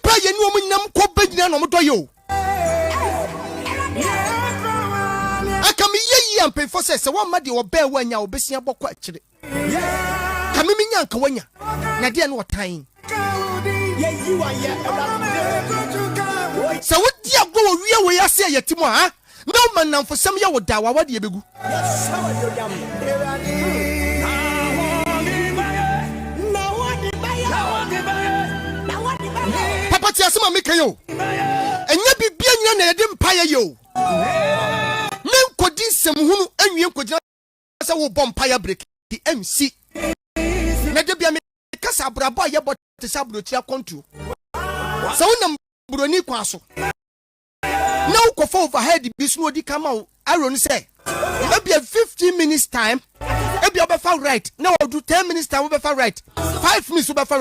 pa ye ni omu nyam ko bagina no modo yo aka me ye ampe for se one ma de oba wa nya obesia bokọ akire ka me nya anka wanya na de no otan so what dia go wie we ase yetimo ha no man namfo sam ye woda wa wade ebegu papa ti asema me kan yo enya bibia nyina na yede mpaye yo men kodi sem hunu anwie kodi se wo bom mpaye break the MC na de bia me kasa brabo ye bot te sabro tia control so wonam broni kwa so na ukofo overhead bisu no di kama o iron say e be 15 minutes time e be obefa right na we do 10 minutes time we obefa right 5 minutes we obefa